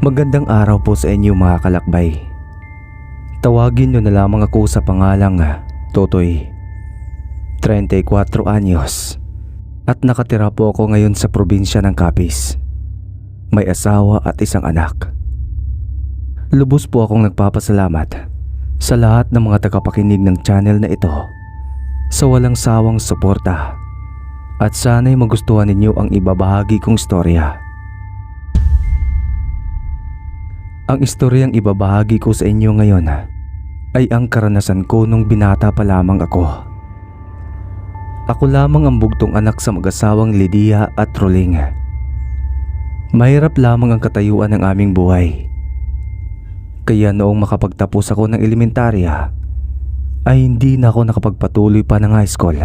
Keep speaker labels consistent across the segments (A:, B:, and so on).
A: Magandang araw po sa inyo mga kalakbay. Tawagin nyo na lamang ako sa pangalang Totoy. 34 anyos at nakatira po ako ngayon sa probinsya ng Capiz. May asawa at isang anak. Lubos po akong nagpapasalamat sa lahat ng mga tagapakinig ng channel na ito sa walang sawang suporta at sana'y magustuhan ninyo ang ibabahagi kong istorya. Ang istoryang ibabahagi ko sa inyo ngayon ay ang karanasan ko nung binata pa lamang ako. Ako lamang ang bugtong anak sa mag-asawang Lydia at Roling. Mahirap lamang ang katayuan ng aming buhay. Kaya noong makapagtapos ako ng elementarya ay hindi na ako nakapagpatuloy pa ng high school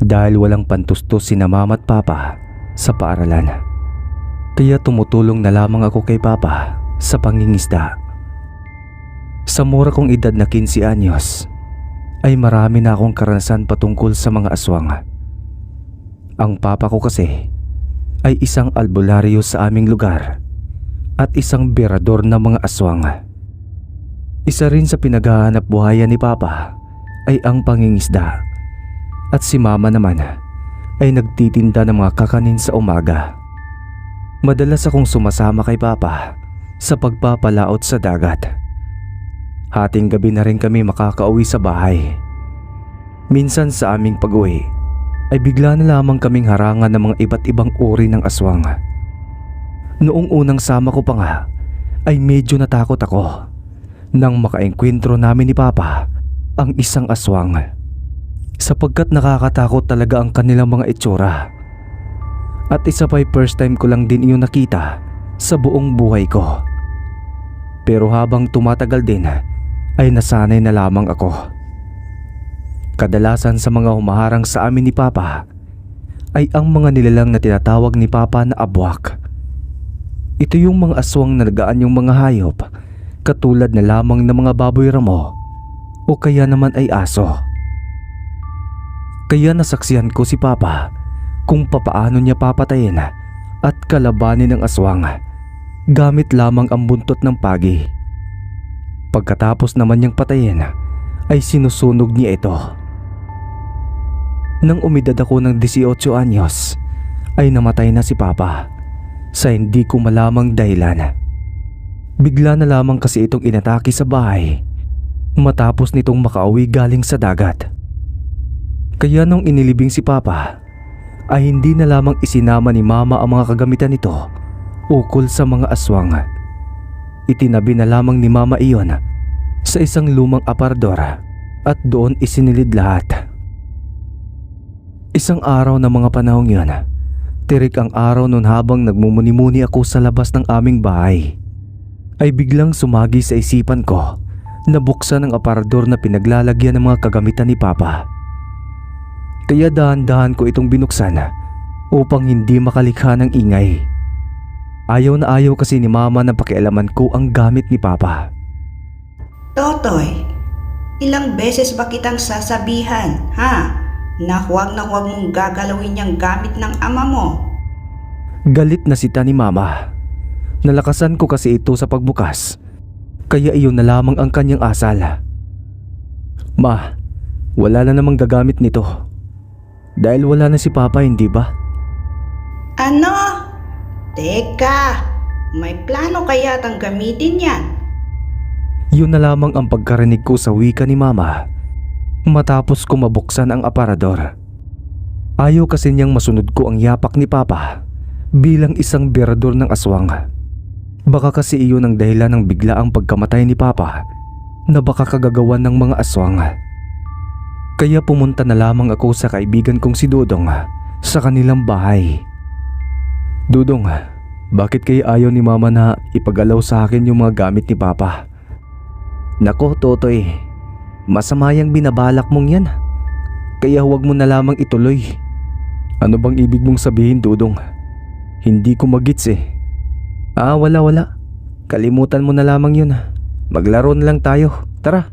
A: dahil walang pantustos sina mama at papa sa paaralan. Kaya tumutulong na lamang ako kay papa sa pangingisda. Sa mura kong edad na 15 anyos ay marami na akong karanasan patungkol sa mga aswang. Ang papa ko kasi ay isang albularyo sa aming lugar at isang berador ng mga aswang. Isa rin sa pinaghahanap buhayan ni papa ay ang pangingisda at si mama naman ay nagtitinda ng mga kakanin sa umaga. Madalas akong sumasama kay papa sa pagpapalaot sa dagat. Hating gabi na rin kami makakauwi sa bahay. Minsan sa aming pag-uwi ay bigla na lamang kaming harangan ng mga iba't ibang uri ng aswang. Noong unang sama ko pa nga ay medyo natakot ako nang makaengkwentro namin ni papa ang isang aswang, sapagkat nakakatakot talaga ang kanilang mga itsura. At isa pa'y first time ko lang din iyon nakita sa buong buhay ko. Pero habang tumatagal din ay nasanay na lamang ako. Kadalasan sa mga humaharang sa amin ni papa ay ang mga nilalang na tinatawag ni papa na abwak. Ito yung mga aswang na nagaan yung mga hayop katulad na lamang ng mga baboy ramo o kaya naman ay aso. Kaya nasaksihan ko si papa kung papaano niya papatayin at kalabanin ng aswang gamit lamang ang buntot ng pagi. Pagkatapos naman niyang patayin ay sinusunog niya ito. Nang umidad ako ng 18 anyos ay namatay na si papa sa hindi ko malamang dahilan. Bigla na lamang kasi itong inatake sa bahay matapos nitong makauwi galing sa dagat. Kaya nung inilibing si papa ay hindi na lamang isinama ni mama ang mga kagamitan nito ukol sa mga aswang. Itinabi na lamang ni mama iyon sa isang lumang aparador at doon isinilid lahat. Isang araw na mga panahong yun, tirik ang araw noon habang nagmumuni-muni ako sa labas ng aming bahay, ay biglang sumagi sa isipan ko na buksan ang aparador na pinaglalagyan ng mga kagamitan ni papa. Kaya dahan-dahan ko itong binuksan upang hindi makalikha ng ingay. Ayaw na ayaw kasi ni mama na pakialaman ko ang gamit ni papa.
B: Totoy, ilang beses ba kitang sasabihan, ha? Na huwag mong gagalawin yung gamit ng ama mo.
A: Galit na sita ni mama. Nalakasan ko kasi ito sa pagbukas, kaya iyon na lamang ang kanyang asal. Ma, wala na namang gagamit nito. Dahil wala na si papa, hindi ba?
B: Ano? Teka, may plano kaya tang gamitin yan?
A: Yun na lamang ang pagkarinig ko sa wika ni mama matapos ko mabuksan ang aparador. Ayaw kasi niyang masunod ko ang yapak ni papa bilang isang berador ng aswang. Baka kasi iyon ang dahilan ng biglaang pagkamatay ni papa na baka kagagawan ng mga aswang. Kaya pumunta na lamang ako sa kaibigan kong si Dudong sa kanilang bahay. Dudong, bakit kaya ayaw ni mama na ipagalaw sa akin yung mga gamit ni papa? Nako Totoy, masama yung binabalak mong yan. Kaya huwag mo na lamang ituloy. Ano bang ibig mong sabihin, Dudong? Hindi ko magits eh. Wala. Kalimutan mo na lamang yun. Maglaro na lang tayo, tara.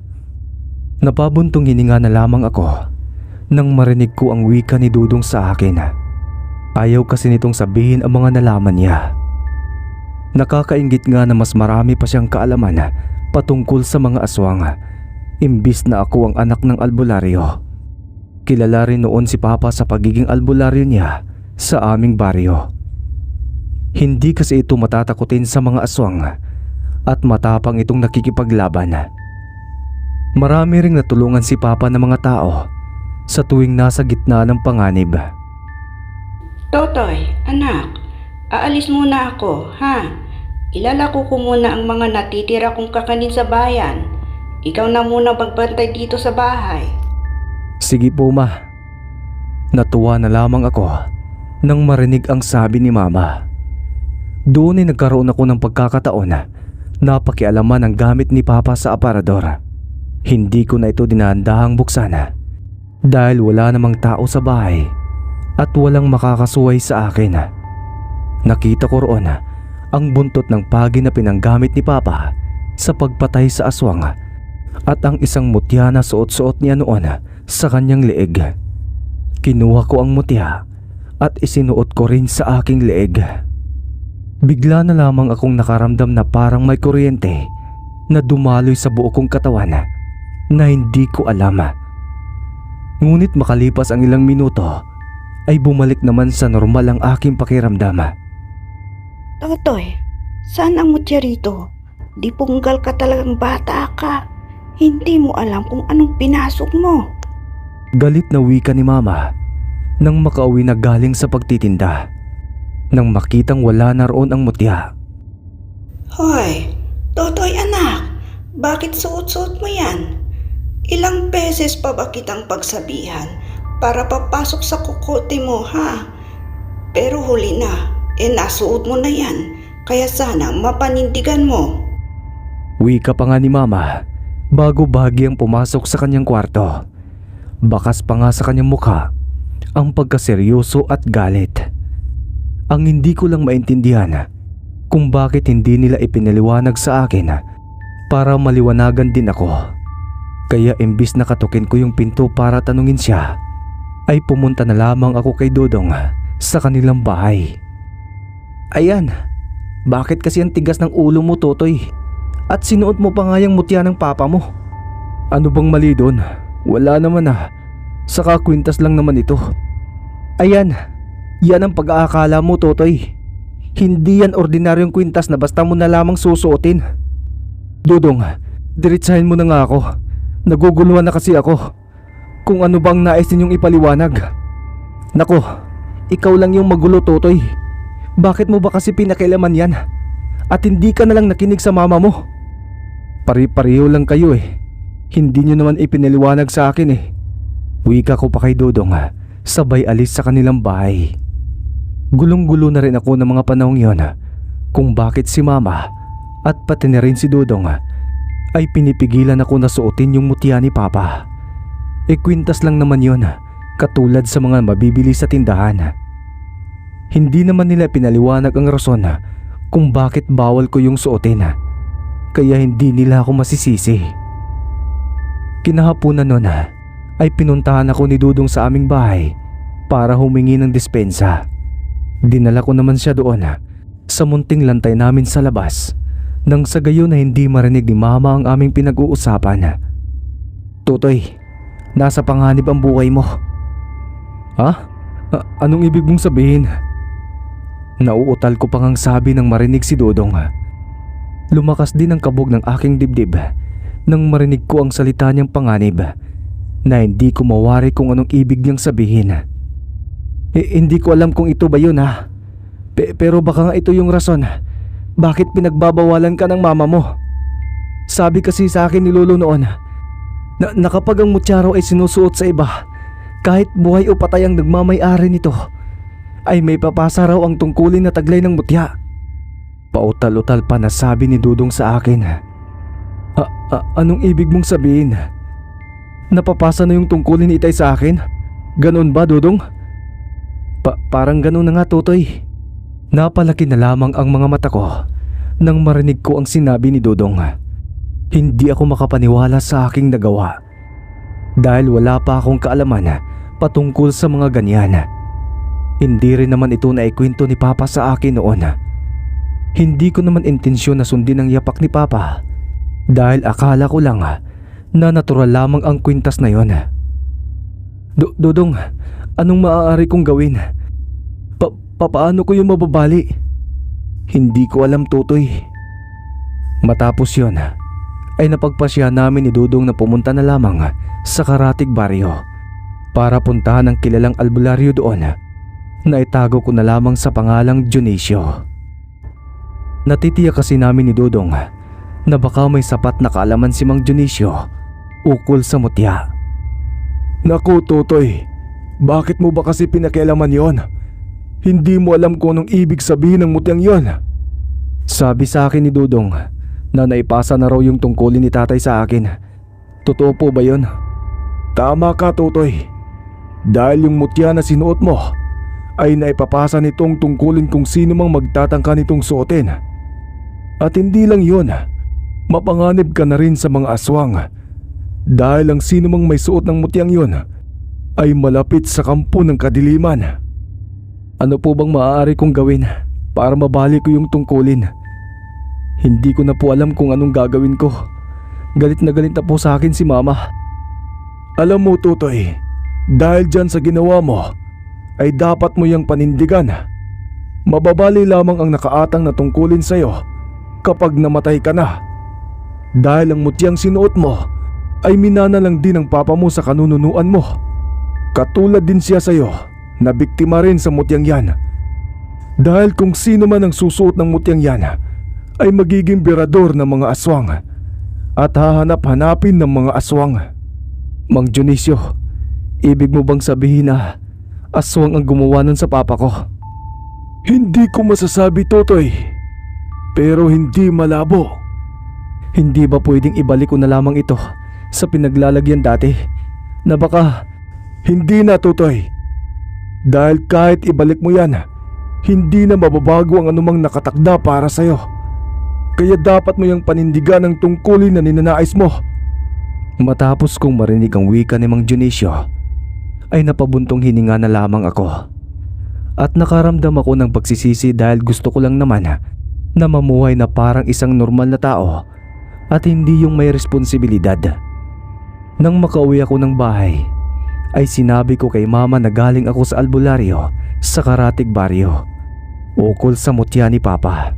A: Napabuntong hininga na lamang ako nang marinig ko ang wika ni Dudong sa akin. Ayaw kasi nitong sabihin ang mga nalaman niya. Nakakainggit nga na mas marami pa siyang kaalaman patungkol sa mga aswang, imbis na ako ang anak ng albularyo. Kilala rin noon si Papa sa pagiging albularyo niya sa aming baryo. Hindi kasi ito matatakutin sa mga aswang at matapang itong nakikipaglaban. Marami ring natulungan si Papa ng mga tao sa tuwing nasa gitna ng panganib.
B: Totoy, anak, aalis muna ako, ha? Ilalako ko muna ang mga natitira kong kakanin sa bayan. Ikaw na muna magbantay dito sa bahay.
A: Sige po, ma. Natuwa na lamang ako nang marinig ang sabi ni Mama. Doon ay nagkaroon ako ng pagkakataon na pakialaman ang gamit ni Papa sa aparador. Hindi ko na ito dinahandahang buksan dahil wala namang tao sa bahay at walang makakasuway sa akin. Nakita ko roon ang buntot ng pagi na pinanggamit ni Papa sa pagpatay sa aswang at ang isang mutya na suot-suot niya noon sa kanyang leeg. Kinuha ko ang mutya at isinuot ko rin sa aking leeg. Bigla na lamang akong nakaramdam na parang may kuryente na dumaloy sa buo kong katawan na hindi ko alam. Ngunit makalipas ang ilang minuto ay bumalik naman sa normal ang aking pakiramdam.
B: Totoy, saan ang mutya rito? Di punggal ka talagang bata ka. Hindi mo alam kung anong pinasok mo.
A: Galit na wika ni Mama nang makauwi na galing sa pagtitinda. Nang makitang wala na roon ang mutya.
B: Hoy, Totoy anak, bakit suot-suot mo yan? Ilang beses pa ba kitang pagsabihan para papasok sa kukote mo, ha? Pero huli na, nasuot mo na yan, kaya sana mapanindigan mo.
A: Wika pa nga ni Mama bago bahagyang pumasok sa kanyang kwarto. Bakas pa nga sa kanyang mukha ang pagkaseryoso at galit. Ang hindi ko lang maintindihan kung bakit hindi nila ipinaliwanag sa akin para maliwanagan din ako. Kaya imbis na katukin ko yung pinto para tanungin siya, ay pumunta na lamang ako kay Dodong sa kanilang bahay. Ayan, bakit kasi ang tigas ng ulo mo, Totoy? At sinuot mo pa nga yung mutya ng papa mo. Ano bang mali doon? Wala naman Saka kwintas lang naman ito. Ayan, yan ang pag-aakala mo, Totoy. Hindi yan ordinaryong kwintas na basta mo na lamang susuotin. Dodong, diretsahin mo na nga ako. Naguguluhan na kasi ako. Kung ano bang nais ninyong ipaliwanag. Nako, ikaw lang yung magulo, Totoy. Bakit mo ba kasi pinakialaman yan? At hindi ka na lang nakinig sa mama mo? Pari-pareho lang kayo Hindi nyo naman ipinaliwanag sa akin Wika ko pa kay Dodong sabay alis sa kanilang bahay. Gulong-gulo na rin ako ng mga panahong yon kung bakit si Mama at pati na rin si Dodong ay pinipigilan ako na suotin yung mutya ni Papa. Kwintas lang naman yon, katulad sa mga mabibili sa tindahan. Hindi naman nila pinaliwanag ang rason kung bakit bawal ko yung suotin, kaya hindi nila ako masisisi. Kinahaponan nun ay pinuntahan ako ni Dudong sa aming bahay para humingi ng dispensa. Dinala ko naman siya doon sa munting lantay namin sa labas nang sa gayon na hindi marinig ni Mama ang aming pinag-uusapan. Totoy, nasa panganib ang buhay mo. Ha? Anong ibig mong sabihin? Nauutal ko pang ang sabi nang marinig si Dodong. Lumakas din ang kabog ng aking dibdib nang marinig ko ang salita niyang panganib na hindi ko mawari kung anong ibig niyang sabihin. Hindi ko alam kung ito ba yun pero baka nga ito yung rason bakit pinagbabawalan ka ng mama mo. Sabi kasi sa akin ni Lolo noon na kapag ang mutya raw ay sinusuot sa iba, kahit buhay o patay ang nagmamay-ari nito, ay may papasa raw ang tungkulin na taglay ng mutya. Pautal-utal pa na sabi ni Dudong sa akin. Anong ibig mong sabihin? Napapasa na yung tungkulin ni Itay sa akin? Ganon ba, Dudong? Parang ganon na nga, Totoy. Napalaki na lamang ang mga mata ko nang marinig ko ang sinabi ni Dudong. Hindi ako makapaniwala sa aking nagawa dahil wala pa akong kaalaman patungkol sa mga ganyan. Hindi rin naman ito naikwento ni Papa sa akin noon. Hindi ko naman intensyon na sundin ang yapak ni Papa dahil akala ko lang na natural lamang ang kwintas na yon. Dodong, anong maaari kong gawin? Paano ko yung mababali? Hindi ko alam, Totoy. Matapos yon ay napagpasya namin ni Dudong na pumunta na lamang sa Karatig Baryo para puntahan ang kilalang albularyo doon na itago ko na lamang sa pangalang Dionisio. Natitiyak kasi namin ni Dudong na baka may sapat na kaalaman si Mang Dionisio ukol sa mutya. Naku, Totoy, bakit mo ba kasi pinakialaman yon? Hindi mo alam kung anong ibig sabihin ng mutyang yon. Sabi sa akin ni Dudong na naipasa na raw yung tungkulin ni tatay sa akin. Totoo po ba yon? Tama ka, Totoy. Dahil yung mutya na sinuot mo ay naipapasa nitong tungkulin kung sino mang magtatangka nitong suotin. At hindi lang yun, mapanganib ka na rin sa mga aswang dahil ang sino mang may suot ng mutyang yun ay malapit sa kampo ng kadiliman. Ano po bang maaari kong gawin para mabalik ko yung tungkulin? Hindi ko na po alam kung anong gagawin ko. Galit na po sa akin si Mama. Alam mo, Totoy, dahil dyan sa ginawa mo ay dapat mo yang panindigan. Mababali lamang ang nakaatang na tungkulin sa'yo kapag namatay ka na. Dahil ang mutyang sinuot mo ay minana lang din ng papa mo sa kanununuan mo. Katulad din siya sa'yo na biktima rin sa mutyang yan. Dahil kung sino man ang susuot ng mutyang yan ay magiging birador ng mga aswang at hahanap-hanapin ng mga aswang. Mang Dionisio, ibig mo bang sabihin na aswang ang gumawa nun sa papa ko? Hindi ko masasabi, Totoy, pero hindi malabo. Hindi ba pwedeng ibalik ko na lamang ito sa pinaglalagyan dati na baka hindi na, Totoy? Dahil kahit ibalik mo yan, hindi na mababago ang anumang nakatakda para sa'yo. Kaya dapat mo yung panindigan ang tungkulin na ninanais mo. Matapos kong marinig ang wika ni Mang Dionisio, ay napabuntong hininga na lamang ako. At nakaramdam ako ng pagsisisi dahil gusto ko lang naman na mamuhay na parang isang normal na tao at hindi yung may responsibilidad. Nang makauwi ako ng bahay, ay sinabi ko kay Mama na galing ako sa albularyo sa Karatig Baryo ukol sa mutya ni Papa.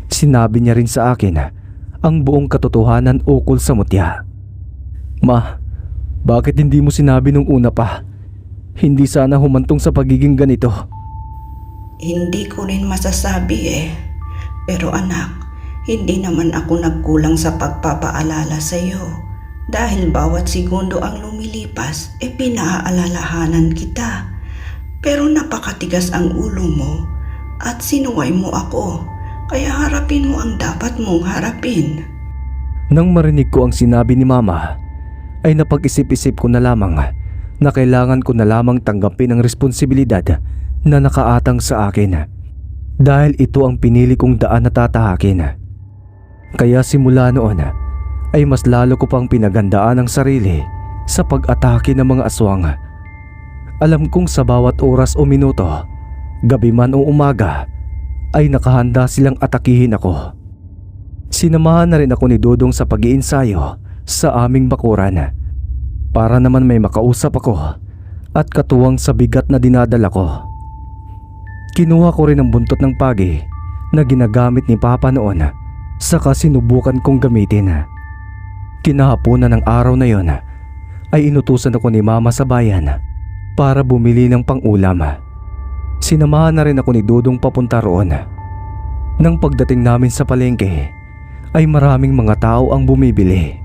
A: Sinabi niya rin sa akin ang buong katotohanan ukol sa mutya. Ma, bakit hindi mo sinabi nung una pa? Hindi sana humantong sa pagiging ganito.
B: Hindi ko rin masasabi Pero anak, hindi naman ako nagkulang sa pagpapaalala sa iyo. Dahil bawat segundo ang lumilipas, pinaaalalahanan kita. Pero napakatigas ang ulo mo at sinuway mo ako. Kaya harapin mo ang dapat mong harapin.
A: Nang marinig ko ang sinabi ni Mama, ay napag-isip-isip ko na lamang na kailangan ko na lamang tanggapin ang responsibilidad na nakaatang sa akin. Dahil ito ang pinili kong daan na tatahakin. Kaya simula noon ay mas lalo ko pang pinagandaan ang sarili sa pag-atake ng mga aswang. Alam kong sa bawat oras o minuto, gabi man o umaga, ay nakahanda silang atakihin ako. Sinamahan na rin ako ni Dudong sa pag-iinsayo sa aming bakuran para naman may makausap ako at katuwang sa bigat na dinadala ko. Kinuha ko rin ang buntot ng pagi na ginagamit ni Papa noon saka sinubukan kong gamitin. Kinahapunan ng araw na yon ay inutusan ako ni Mama sa bayan para bumili ng pang-ulam. Sinamahan na rin ako ni Dudong papunta roon. Nang pagdating namin sa palengke ay maraming mga tao ang bumibili.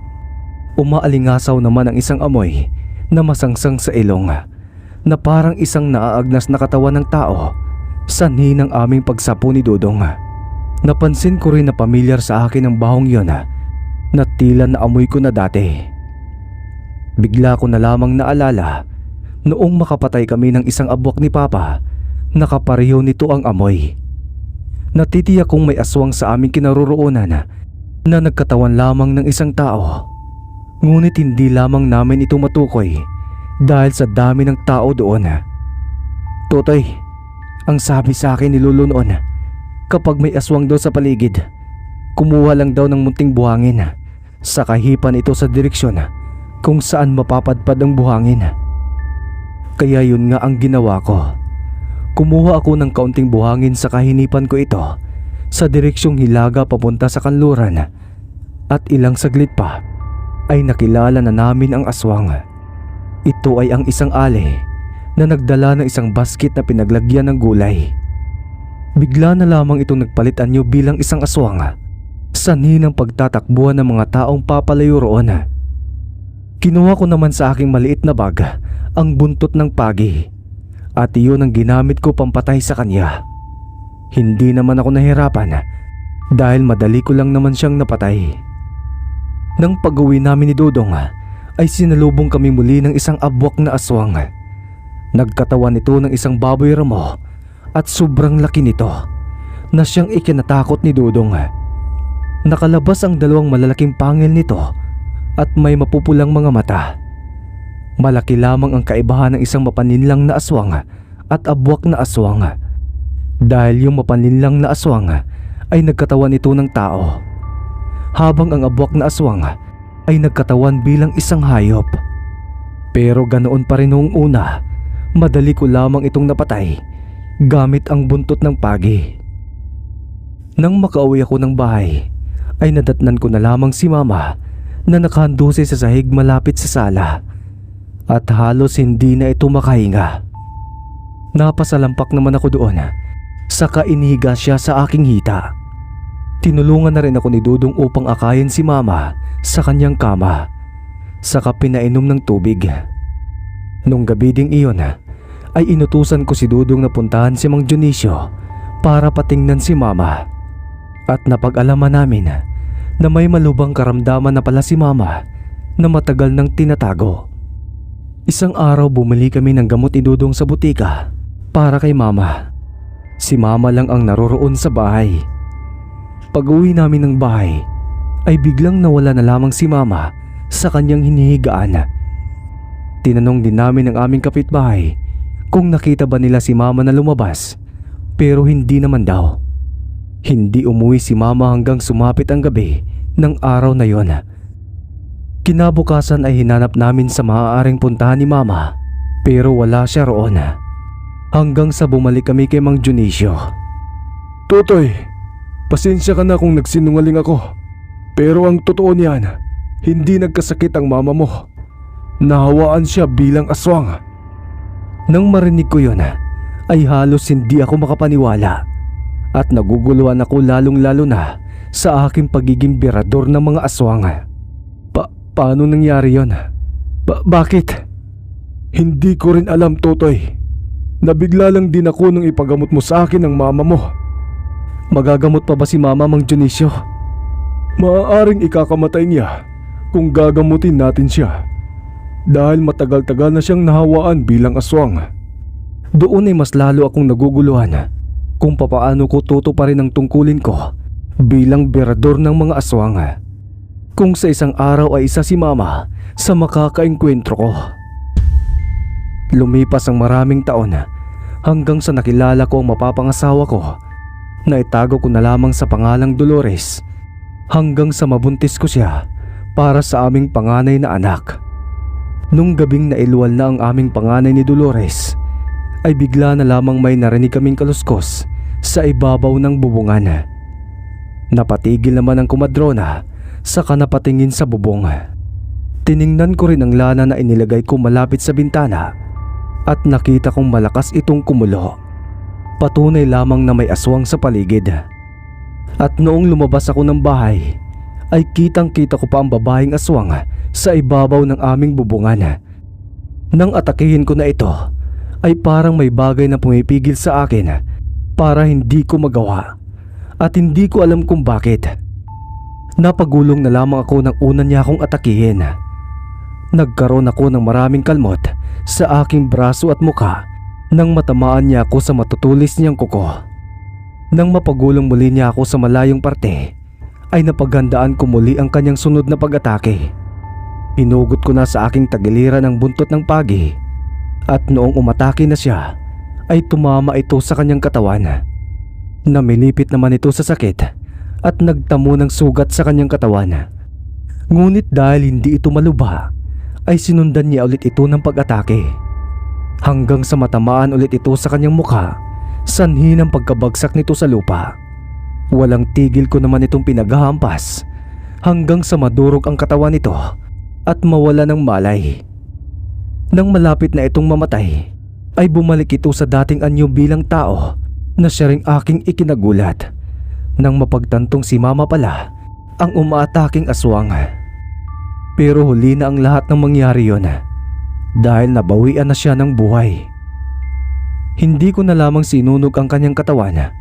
A: Umaalingasaw naman ang isang amoy na masangsang sa ilong na parang isang naaagnas na katawan ng tao sanhi ng aming pagsapo ni Dudong. Napansin ko rin na pamilyar sa akin ang bahong yon na tila na amoy ko na dati. Bigla ko na lamang naalala noong makapatay kami ng isang abwak ni Papa, nakapareho nito ang amoy. Natitiyak kong may aswang sa aming kinaroroonan na nagkatawan lamang ng isang tao. Ngunit hindi lamang namin ito matukoy dahil sa dami ng tao doon. Totoy, ang sabi sa akin ni Lolo noon, Kapag may aswang daw sa paligid, kumuha lang daw ng munting buhangin, saka hipan ito sa direksyon kung saan mapapadpad ang buhangin. Kaya yun nga ang ginawa ko. Kumuha ako ng kaunting buhangin saka hinipan ko ito sa direksyong hilaga papunta sa kanluran, at ilang saglit pa ay nakilala na namin ang aswang. Ito ay ang isang ale na nagdala ng isang basket na pinaglagyan ng gulay. Bigla na lamang itong nagpalit anyo bilang isang aswang, sanhi ng pagtatakbuhan ng mga taong papalayo roon. Kinuha ko naman sa aking maliit na bag ang buntot ng pagi, at iyon ang ginamit ko pampatay sa kanya. Hindi naman ako nahirapan dahil madali ko lang naman siyang napatay. Nang pag-uwi namin ni Dudong ay sinalubong kami muli ng isang abwak na aswang. Nagkatawan ito ng isang baboy ramo at sobrang laki nito na siyang ikinatakot ni Dudong. Nakalabas ang dalawang malalaking pangil nito at may mapupulang mga mata. Malaki lamang ang kaibahan ng isang mapaninlang na aswang at abwak na aswang, dahil yung mapaninlang na aswang ay nagkatawan ito ng tao, habang ang abwak na aswang ay nagkatawan bilang isang hayop. Pero ganoon pa rin noong una, madali ko lamang itong napatay gamit ang buntot ng pagi. Nang makauwi ako ng bahay, ay nadatnan ko na lamang si Mama na nakahandusay sa sahig malapit sa sala, at halos hindi na ito makahinga. Napasalampak naman ako doon, saka inihiga siya sa aking hita. Tinulungan na rin ako ni Dudong upang akayin si Mama sa kanyang kama, saka pinainom ng tubig. Nung gabi ding iyon ay inutusan ko si Dudong na puntahan si Mang Dionisio para patingnan si Mama, at napag-alaman namin na may malubhang karamdaman na pala si Mama na matagal nang tinatago. Isang araw bumili kami ng gamot ni Dudong sa butika para kay Mama. Si Mama lang ang naroroon sa bahay. Pag-uwi namin ng bahay ay biglang nawala na lamang si Mama sa kanyang hinihigaan. Tinanong din namin ang aming kapitbahay kung nakita ba nila si Mama na lumabas, pero hindi naman daw. Hindi umuwi si Mama hanggang sumapit ang gabi ng araw na yon. Kinabukasan ay hinanap namin sa maaaring puntahan ni Mama, pero wala siya roon. Hanggang sa bumalik kami kay Mang Dionisio.
C: Totoy, pasensya ka na kung nagsinungaling ako. Pero ang totoo niyan, hindi nagkasakit ang mama mo. Nahawaan siya bilang aswang.
A: Nang marinig ko yun, ay halos hindi ako makapaniwala, at naguguluhan ako lalong-lalo na sa aking pagiging birador ng mga aswang. Paano nangyari yon? Bakit?
C: Hindi ko rin alam, Totoy. Nabigla lang din ako nung ipagamot mo sa akin ang mama mo.
A: Magagamot pa ba si Mama, Mang Dionisio?
C: Maaaring ikakamatay niya kung gagamutin natin siya, dahil matagal-tagal na siyang nahawaan bilang aswang.
A: Doon ay mas lalo akong naguguluhan kung papaano ko tutuparin ang tungkulin ko bilang birador ng mga aswang. Kung sa isang araw ay isa si Mama sa makakaengkwentro ko. Lumipas ang maraming taon hanggang sa nakilala ko ang mapapangasawa ko, na itago ko na lamang sa pangalang Dolores, hanggang sa mabuntis ko siya para sa aming panganay na anak. Nung gabing nailuwal na ang aming panganay ni Dolores, ay bigla na lamang may narinig kaming kaluskos sa ibabaw ng bubungan. Napatigil naman ang kumadrona, saka napatingin sa bubong. Tiningnan ko rin ang lana na inilagay ko malapit sa bintana, at nakita kong malakas itong kumulo. Patunay lamang na may aswang sa paligid. At noong lumabas ako ng bahay, ay kitang-kita ko pa ang babaeng aswang sa ibabaw ng aming bubungan. Nang atakihin ko na ito, ay parang may bagay na pumipigil sa akin para hindi ko magawa, at hindi ko alam kung bakit. Napagulong na lamang ako nang una niya akong atakihin. Nagkaroon ako ng maraming kalmot sa aking braso at muka nang matamaan niya ako sa matutulis niyang kuko. Nang mapagulong muli niya ako sa malayong parte, ay napaghandaan ko muli ang kanyang sunod na pag-atake. Hinugot ko na sa aking tagiliran ang buntot ng pagi, at noong umatake na siya, ay tumama ito sa kanyang katawan. Namilipit naman ito sa sakit at nagtamo ng sugat sa kanyang katawan. Ngunit dahil hindi ito malubha, ay sinundan niya ulit ito ng pag-atake. Hanggang sa matamaan ulit ito sa kanyang mukha, sanhi ng pagkabagsak nito sa lupa. Walang tigil ko naman itong pinaghahampas hanggang sa madurog ang katawan nito at mawala ng malay. Nang malapit na itong mamatay, ay bumalik ito sa dating anyo bilang tao na siya ring aking ikinagulat nang mapagtantong si mama pala ang umaataking aswang. Pero huli na ang lahat ng mangyari yon dahil nabawian na siya ng buhay. Hindi ko na lamang sinunog ang kanyang katawan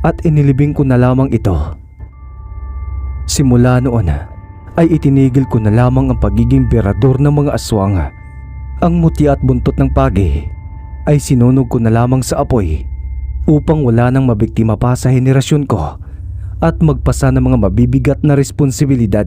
A: at inilibing ko na lamang ito. Simula noon ay itinigil ko na lamang ang pagiging berador ng mga aswang. Ang mutya at buntot ng pagi ay sinunog ko na lamang sa apoy upang wala nang mabiktima pa sa henerasyon ko at magpasa ng mga mabibigat na responsibilidad.